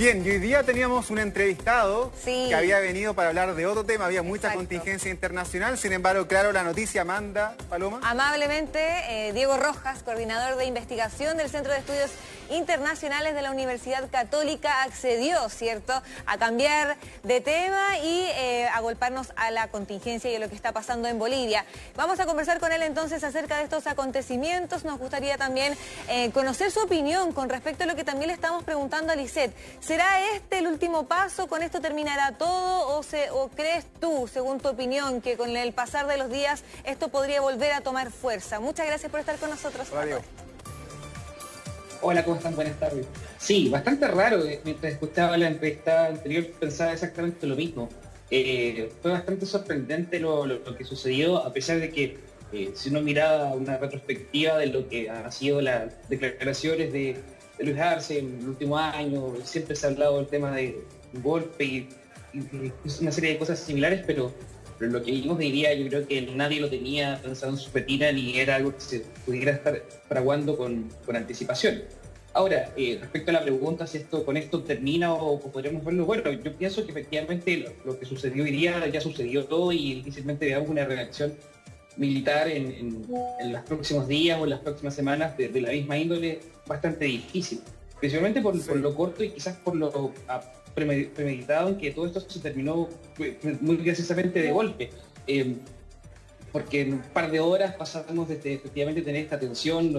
Bien, y hoy día teníamos un entrevistado que había venido para hablar de otro tema, había mucha contingencia internacional, sin embargo, claro, la noticia manda, Paloma. Amablemente, Diego Rojas, coordinador de investigación del Centro de Estudios Internacionales de la Universidad Católica, accedió, ¿cierto?, a cambiar de tema y agolparnos a la contingencia y a lo que está pasando en Bolivia. Vamos a conversar con él entonces acerca de estos acontecimientos. Nos gustaría también conocer su opinión con respecto a lo que también le estamos preguntando a Lisette. ¿Será este el último paso? ¿Con esto terminará todo? ¿O crees tú, según tu opinión, que con el pasar de los días esto podría volver a tomar fuerza? Muchas gracias por estar con nosotros. Adiós. Hola, ¿cómo están? Buenas tardes. Sí, bastante raro. Mientras escuchaba la entrevista anterior pensaba exactamente lo mismo. Fue bastante sorprendente lo que sucedió, a pesar de que si uno miraba una retrospectiva de lo que han sido las declaraciones de Luis Arce en el último año, siempre se ha hablado del tema de un golpe y una serie de cosas similares, pero lo que vimos de hoy día yo creo que nadie lo tenía pensado en su retina ni era algo que se pudiera estar fraguando con anticipación. Ahora, respecto a la pregunta si con esto termina o podremos verlo, bueno, yo pienso que efectivamente lo que sucedió hoy día ya sucedió todo y difícilmente veamos una reacción militar en los próximos días o en las próximas semanas de la misma índole, bastante difícil, principalmente por lo corto y quizás por lo premeditado en que todo esto se terminó muy graciosamente de golpe, porque en un par de horas pasamos desde efectivamente tener esta tensión,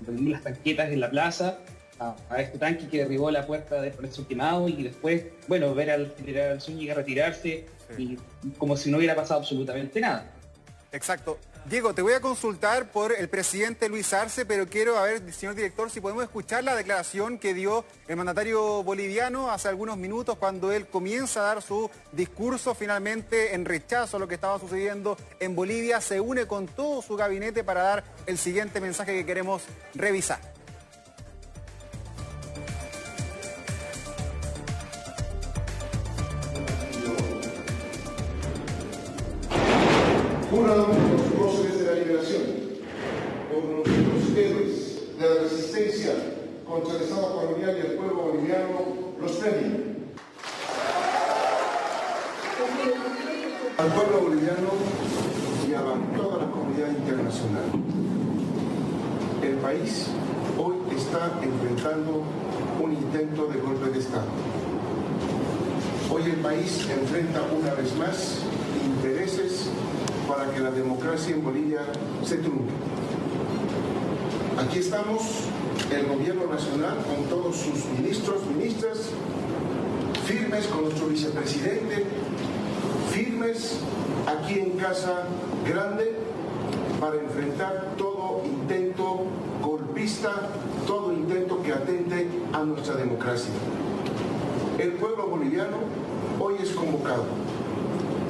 las tanquetas en la plaza, a este tanque que derribó la puerta del Palacio Quemado y después, bueno, ver al general Zúñiga retirarse y como si no hubiera pasado absolutamente nada. Exacto. Diego, te voy a consultar por el presidente Luis Arce, pero quiero, a ver, señor director, si podemos escuchar la declaración que dio el mandatario boliviano hace algunos minutos cuando él comienza a dar su discurso finalmente en rechazo a lo que estaba sucediendo en Bolivia, se une con todo su gabinete para dar el siguiente mensaje que queremos revisar. Juran los próceres de la liberación, por los héroes de la resistencia contra el Estado colonial y el pueblo boliviano, los premian. Al pueblo boliviano y a toda la comunidad internacional. El país hoy está enfrentando un intento de golpe de Estado. Hoy el país enfrenta una vez más intereses para que la democracia en Bolivia se trunque. Aquí estamos, el gobierno nacional, con todos sus ministros, ministras, firmes con nuestro vicepresidente, firmes aquí en Casa Grande para enfrentar todo intento golpista, todo intento que atente a nuestra democracia. El pueblo boliviano hoy es convocado.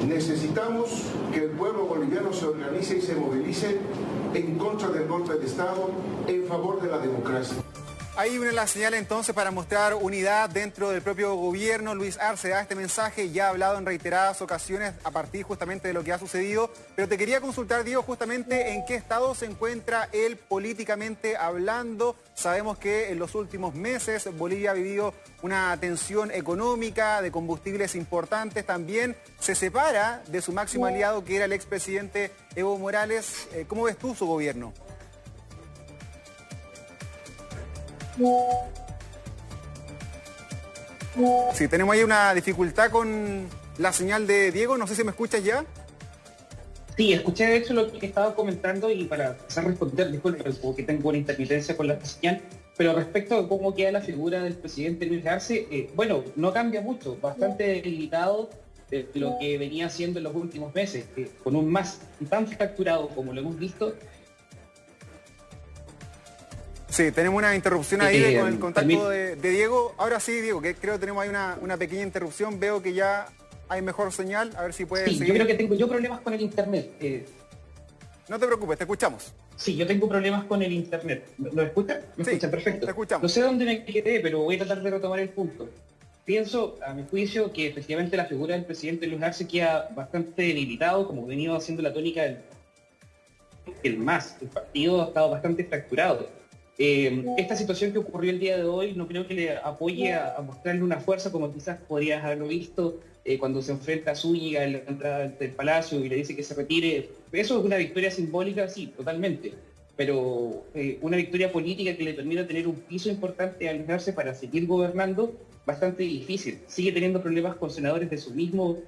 Necesitamos que el pueblo boliviano se organice y se movilice en contra del golpe de Estado, en favor de la democracia. Ahí viene la señal entonces para mostrar unidad dentro del propio gobierno. Luis Arce da este mensaje, ya ha hablado en reiteradas ocasiones a partir justamente de lo que ha sucedido, pero te quería consultar, Diego, justamente en qué estado se encuentra él políticamente hablando. Sabemos que en los últimos meses Bolivia ha vivido una tensión económica, de combustibles importantes, también se separa de su máximo aliado que era el expresidente Evo Morales. ¿Cómo ves tú su gobierno? Sí, tenemos ahí una dificultad con la señal de Diego, no sé si me escuchas ya. Sí, escuché de hecho lo que estaba comentando y para empezar a responder, disculpe, porque tengo una intermitencia con la señal, pero respecto a cómo queda la figura del presidente Luis Arce, bueno, no cambia mucho, bastante debilitado de lo que venía haciendo en los últimos meses, con un MAS tan fracturado como lo hemos visto. Sí, tenemos una interrupción ahí con el contacto de Diego. Ahora sí, Diego, que creo que tenemos ahí una pequeña interrupción. Veo que ya hay mejor señal. A ver si puedes seguir. Yo creo que tengo problemas con el internet. No te preocupes, te escuchamos. Sí, yo tengo problemas con el internet. ¿Lo escuchan? ¿Me escuchan? Perfecto. Te escuchamos. No sé dónde me quedé, pero voy a tratar de retomar el punto. Pienso, a mi juicio, que efectivamente la figura del presidente Luis Arce queda bastante debilitado, como ha venido haciendo la tónica del MAS. El partido ha estado bastante fracturado. Esta situación que ocurrió el día de hoy no creo que le apoye a mostrarle una fuerza como quizás podrías haberlo visto cuando se enfrenta a Zúñiga en la entrada del Palacio y le dice que se retire. Eso es una victoria simbólica, sí, totalmente, pero una victoria política que le permita tener un piso importante al alejarse para seguir gobernando, bastante difícil. Sigue teniendo problemas con senadores de su mismo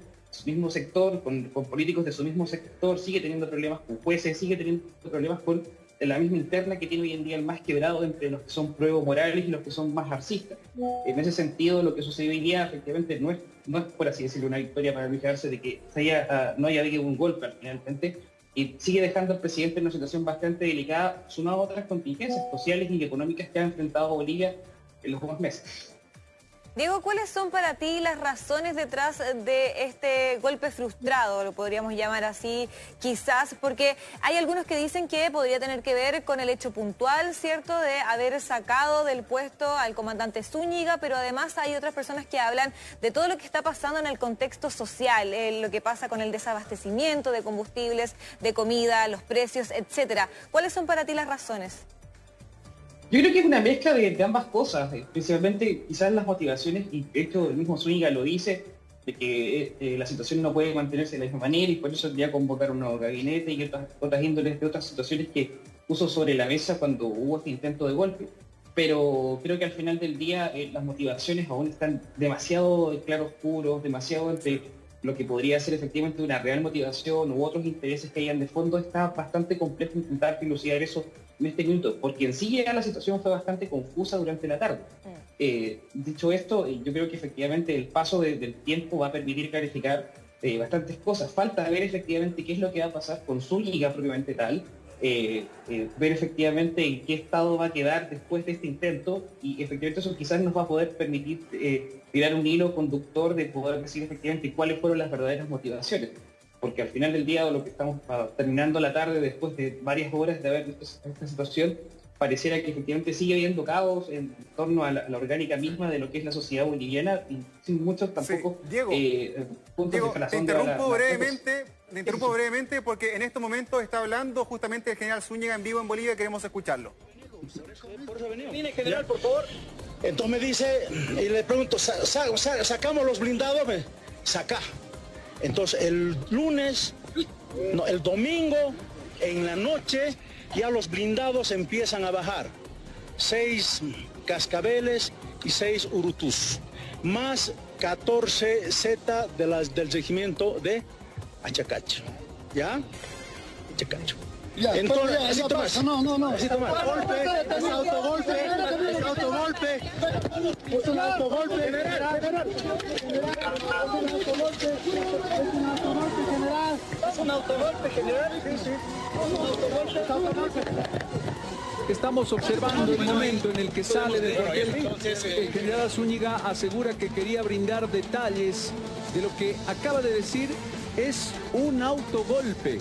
sector, con políticos de su mismo sector, sigue teniendo problemas con jueces, sigue teniendo problemas con la misma interna que tiene hoy en día el más quebrado entre los que son pro Morales y los que son más arcistas. En ese sentido, lo que sucedió hoy día efectivamente no es por así decirlo una victoria para Luis Arce de que no haya habido un golpe finalmente, y sigue dejando al presidente en una situación bastante delicada, sumado a otras contingencias sociales y económicas que ha enfrentado Bolivia en los últimos meses. Diego, ¿cuáles son para ti las razones detrás de este golpe frustrado, lo podríamos llamar así, quizás? Porque hay algunos que dicen que podría tener que ver con el hecho puntual, ¿cierto?, de haber sacado del puesto al comandante Zúñiga, pero además hay otras personas que hablan de todo lo que está pasando en el contexto social, lo que pasa con el desabastecimiento de combustibles, de comida, los precios, etcétera. ¿Cuáles son para ti las razones? Yo creo que es una mezcla de ambas cosas, principalmente quizás las motivaciones, y de hecho el mismo Zúñiga lo dice, de que la situación no puede mantenerse de la misma manera y por eso ya convocar un nuevo gabinete y otras índoles de otras situaciones que puso sobre la mesa cuando hubo este intento de golpe. Pero creo que al final del día las motivaciones aún están demasiado claroscuros, demasiado entre lo que podría ser efectivamente una real motivación u otros intereses que hayan de fondo. Está bastante complejo intentar dilucidar eso en este minuto, porque en sí ya la situación fue bastante confusa durante la tarde. Dicho esto, yo creo que efectivamente el paso del tiempo va a permitir clarificar bastantes cosas. Falta ver efectivamente qué es lo que va a pasar con Zúñiga propiamente tal, ver efectivamente en qué estado va a quedar después de este intento, y efectivamente eso quizás nos va a poder permitir tirar un hilo conductor de poder decir efectivamente cuáles fueron las verdaderas motivaciones. Porque al final del día, lo que estamos terminando la tarde, después de varias horas de haber visto esta situación, pareciera que efectivamente sigue habiendo caos en torno a la orgánica misma de lo que es la sociedad boliviana, y sin muchos tampoco sí. Diego, puntos de te interrumpo brevemente porque en estos momentos está hablando justamente el general Zúñiga en vivo en Bolivia y queremos escucharlo. Por eso venimos. Viene general, por favor. Entonces me dice, y le pregunto, ¿sacamos los blindados? Saca. Entonces el domingo en la noche ya los blindados empiezan a bajar. 6 cascabeles y 6 urutus, más 14 Z del regimiento de Achacacho. ¿Ya? Achacacho. Ya, entonces, ya, así tomas. No. Así tomas. Golpe, es autogolpe, es un autogolpe, general. Es un autogolpe, general. Estamos observando el momento en el que sale del cuartel. El general Zúñiga asegura que quería brindar detalles de lo que acaba de decir es un autogolpe.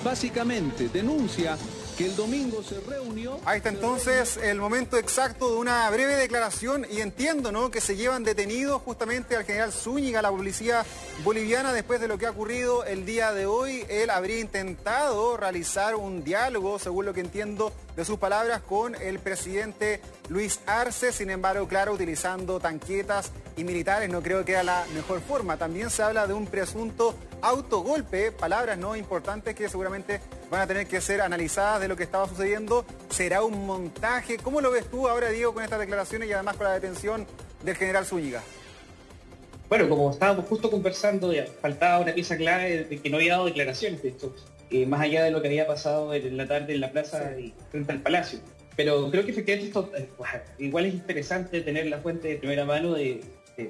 Básicamente denuncia que el domingo se reunió... Ahí está entonces el momento exacto de una breve declaración, y entiendo, ¿no?, que se llevan detenidos justamente al general Zúñiga, la policía boliviana, después de lo que ha ocurrido el día de hoy. Él habría intentado realizar un diálogo, según lo que entiendo de sus palabras, con el presidente Luis Arce, sin embargo, claro, utilizando tanquetas y militares no creo que era la mejor forma. También se habla de un presunto autogolpe, palabras no importantes que seguramente van a tener que ser analizadas de lo que estaba sucediendo. ¿Será un montaje? ¿Cómo lo ves tú ahora, Diego, con estas declaraciones y además con la detención del general Zúñiga? Bueno, como estábamos justo conversando, faltaba una pieza clave de que no había dado declaraciones de esto, más allá de lo que había pasado en la tarde en la plaza y frente al Palacio. Pero creo que efectivamente esto igual es interesante tener la fuente de primera mano de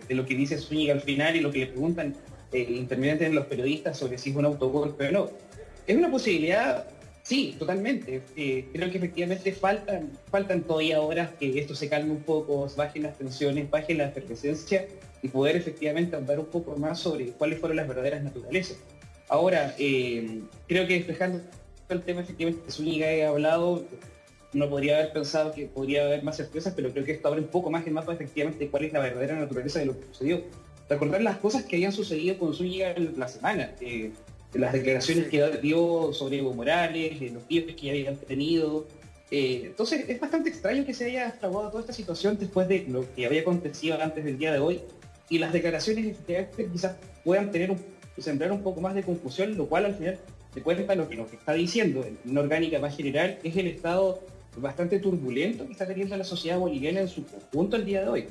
lo que dice Zúñiga al final y lo que le preguntan intermitentes los periodistas sobre si es un autogolpe o no. ¿Es una posibilidad? Sí, totalmente. Creo que efectivamente faltan todavía horas que esto se calme un poco, bajen las tensiones, bajen la efervescencia y poder efectivamente andar un poco más sobre cuáles fueron las verdaderas naturalezas. Ahora, creo que despejando el tema efectivamente que Zúñiga ha hablado, no podría haber pensado que podría haber más certezas, pero creo que esto abre un poco más el mapa efectivamente de cuál es la verdadera naturaleza de lo que sucedió. Recordar las cosas que habían sucedido con Zúñiga en la semana, las declaraciones que dio sobre Evo Morales, los viajes que habían tenido, Entonces es bastante extraño que se haya fraguado toda esta situación después de lo que había acontecido antes del día de hoy, y las declaraciones quizás puedan sembrar un poco más de confusión, lo cual al final de cuentas lo que nos está diciendo en una orgánica más general es el estado bastante turbulento que está teniendo la sociedad boliviana en su conjunto el día de hoy.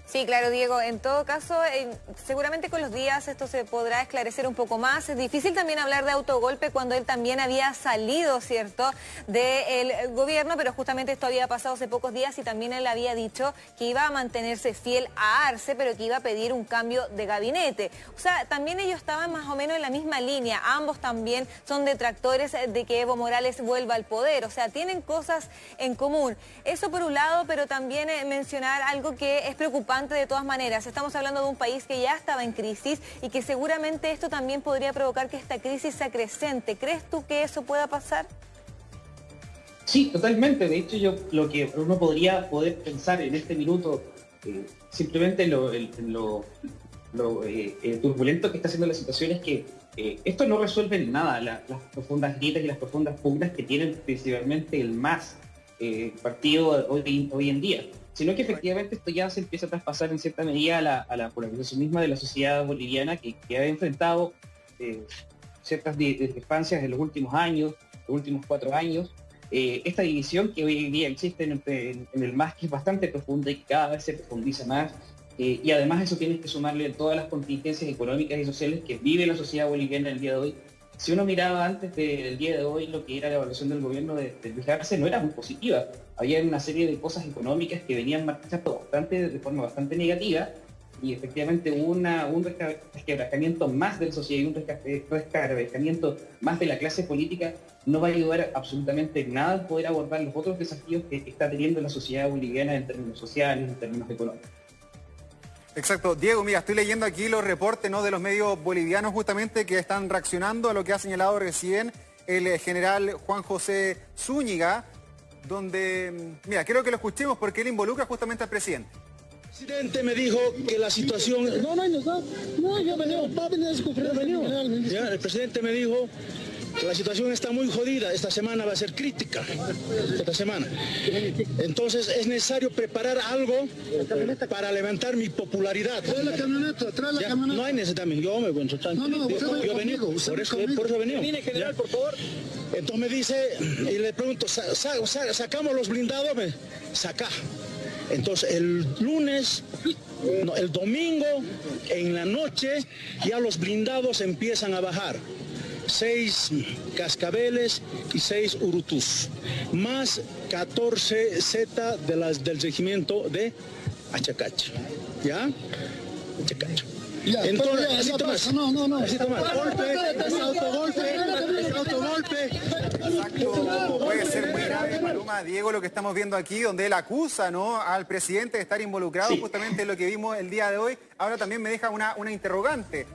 Sí, claro, Diego. En todo caso, seguramente con los días esto se podrá esclarecer un poco más. Es difícil también hablar de autogolpe cuando él también había salido, ¿cierto?, del gobierno, pero justamente esto había pasado hace pocos días y también él había dicho que iba a mantenerse fiel a Arce, pero que iba a pedir un cambio de gabinete. O sea, también ellos estaban más o menos en la misma línea. Ambos también son detractores de que Evo Morales vuelva al poder. O sea, tienen cosas en común. Eso por un lado, pero también mencionar algo que es preocupante de todas maneras. Estamos hablando de un país que ya estaba en crisis y que seguramente esto también podría provocar que esta crisis se acrecente. ¿Crees tú que eso pueda pasar? Sí, totalmente. De hecho, lo que uno podría poder pensar en este minuto, simplemente lo turbulento que está haciendo la situación es que esto no resuelve en nada las profundas grietas y las profundas pugnas que tienen principalmente el MAS, partido hoy en día, sino que efectivamente esto ya se empieza a traspasar en cierta medida a la polarización misma de la sociedad boliviana que ha enfrentado ciertas discrepancias en los últimos años, los últimos 4 años. Esta división que hoy en día existe en el MAS, que es bastante profunda y que cada vez se profundiza más, y además eso tienes que sumarle todas las contingencias económicas y sociales que vive la sociedad boliviana el día de hoy. Si uno miraba antes del día de hoy lo que era la evaluación del gobierno de Luis Arce, no era muy positiva. Había una serie de cosas económicas que venían marchando de forma bastante negativa, y efectivamente hubo un resquebrajamiento más de la sociedad y un resquebrajamiento más de la clase política. No va a ayudar absolutamente en nada a poder abordar los otros desafíos que está teniendo la sociedad boliviana en términos sociales, en términos económicos. Exacto. Diego, mira, estoy leyendo aquí los reportes, ¿no?, de los medios bolivianos justamente que están reaccionando a lo que ha señalado recién el general Juan José Zúñiga, donde, mira, quiero que lo escuchemos porque él involucra justamente al presidente. El presidente me dijo que la situación... El presidente me dijo que la situación está muy jodida, esta semana va a ser crítica, esta semana. Entonces es necesario preparar algo para levantar mi popularidad. Trae la camioneta, trae la camioneta. No hay necesidad, yo me encuentro tranquilo. Yo he venido, por eso he venido. Viene, general, por favor. Entonces me dice, y le pregunto, ¿sacamos los blindados? Saca. Entonces el domingo en la noche ya los blindados empiezan a bajar. 6 cascabeles y 6 urutús, más 14 Z del regimiento de Achacacha. ¿Ya? Achacacha. Ya, entonces, así Tomás. No. Así Tomás. Autogolpe. Exacto. Puede ser muy grave, Maluma, Diego, lo que estamos viendo aquí, donde él acusa, ¿no?, al presidente de estar involucrado justamente en lo que vimos el día de hoy. Ahora también me deja una interrogante.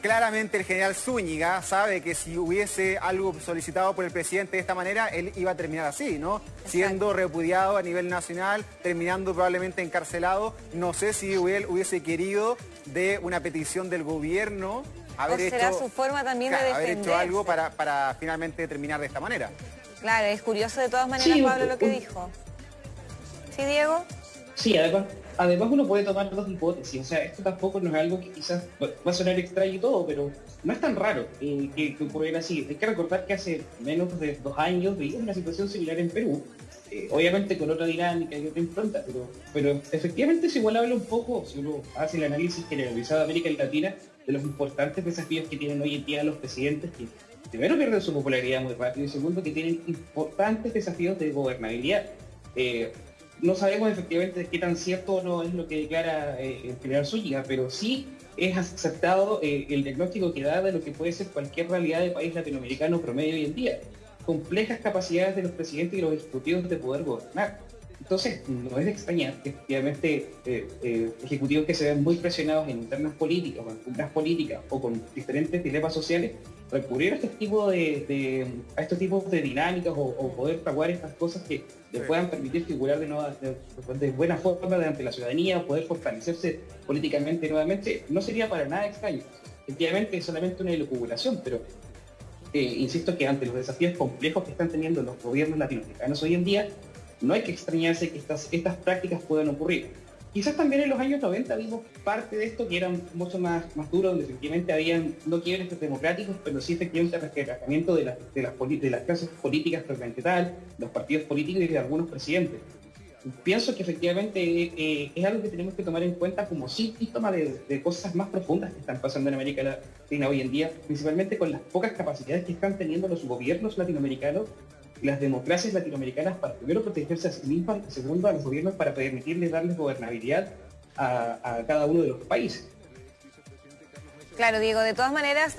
Claramente el general Zúñiga sabe que si hubiese algo solicitado por el presidente de esta manera, él iba a terminar así, ¿no? Siendo repudiado a nivel nacional, terminando probablemente encarcelado. No sé si él hubiese querido de una petición del gobierno será su forma también de haber defenderse. hecho algo para finalmente terminar de esta manera. Claro, es curioso de todas maneras, sí, Pablo, lo que dijo. ¿Sí, Diego? Sí, además uno puede tomar 2 hipótesis. O sea, esto tampoco no es algo que quizás va a sonar extraño y todo, pero no es tan raro que ocurriera así. Hay que recordar que hace menos de 2 años vivimos una situación similar en Perú, obviamente con otra dinámica y otra impronta, pero efectivamente es igualable un poco, si uno hace el análisis generalizado de América Latina, de los importantes desafíos que tienen hoy en día los presidentes, que primero pierden su popularidad muy rápido y segundo que tienen importantes desafíos de gobernabilidad. No sabemos efectivamente qué tan cierto o no es lo que declara el general Zúñiga, pero sí es aceptado el diagnóstico que da de lo que puede ser cualquier realidad de país latinoamericano promedio hoy en día. Complejas capacidades de los presidentes y los ejecutivos de poder gobernar. Entonces, no es de extrañar que efectivamente ejecutivos que se ven muy presionados en internas políticas, o en pugnas políticas, o con diferentes dilemas sociales, recurrir a estos tipos de dinámicas o poder fraguar estas cosas que le puedan permitir figurar de buena forma ante la ciudadanía, poder fortalecerse políticamente nuevamente, no sería para nada extraño. Efectivamente es solamente una elucubración, pero insisto que ante los desafíos complejos que están teniendo los gobiernos latinoamericanos hoy en día, no hay que extrañarse que estas prácticas puedan ocurrir. Quizás también en los años 90 vimos parte de esto que era mucho más duro, donde efectivamente habían no quiebres democráticos, pero sí efectivamente resquebrajamiento de las clases políticas propiamente tal, los partidos políticos y de algunos presidentes. Pienso que efectivamente es algo que tenemos que tomar en cuenta como síntoma de cosas más profundas que están pasando en América Latina hoy en día, principalmente con las pocas capacidades que están teniendo los gobiernos latinoamericanos y las democracias latinoamericanas para primero protegerse a sí mismas y segundo a los gobiernos para permitirles darles gobernabilidad a cada uno de los países. Claro, Diego, de todas maneras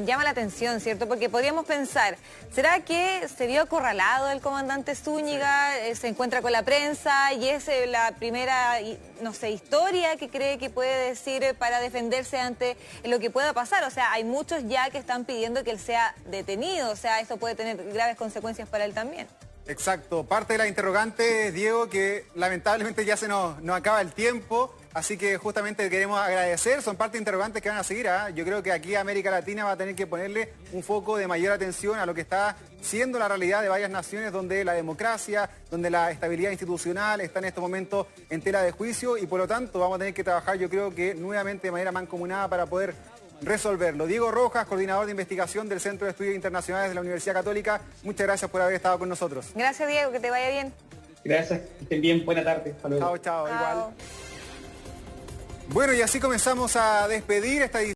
llama la atención, ¿cierto? Porque podríamos pensar, ¿será que se vio acorralado el comandante Zúñiga, se encuentra con la prensa y es la primera, no sé, historia que cree que puede decir para defenderse ante lo que pueda pasar? O sea, hay muchos ya que están pidiendo que él sea detenido, o sea, esto puede tener graves consecuencias para él también. Exacto, parte de la interrogante, Diego, que lamentablemente ya se nos acaba el tiempo, así que justamente queremos agradecer, son parte de interrogantes que van a seguir, ¿eh? Yo creo que aquí América Latina va a tener que ponerle un foco de mayor atención a lo que está siendo la realidad de varias naciones donde la democracia, donde la estabilidad institucional está en estos momentos en tela de juicio y por lo tanto vamos a tener que trabajar, yo creo que nuevamente de manera mancomunada para poder resolverlo. Diego Rojas, coordinador de investigación del Centro de Estudios Internacionales de la Universidad Católica, muchas gracias por haber estado con nosotros. Gracias, Diego, que te vaya bien. Gracias, que estén bien, buena tarde. Hasta luego. Chao, igual. Bueno, y así comenzamos a despedir esta edición.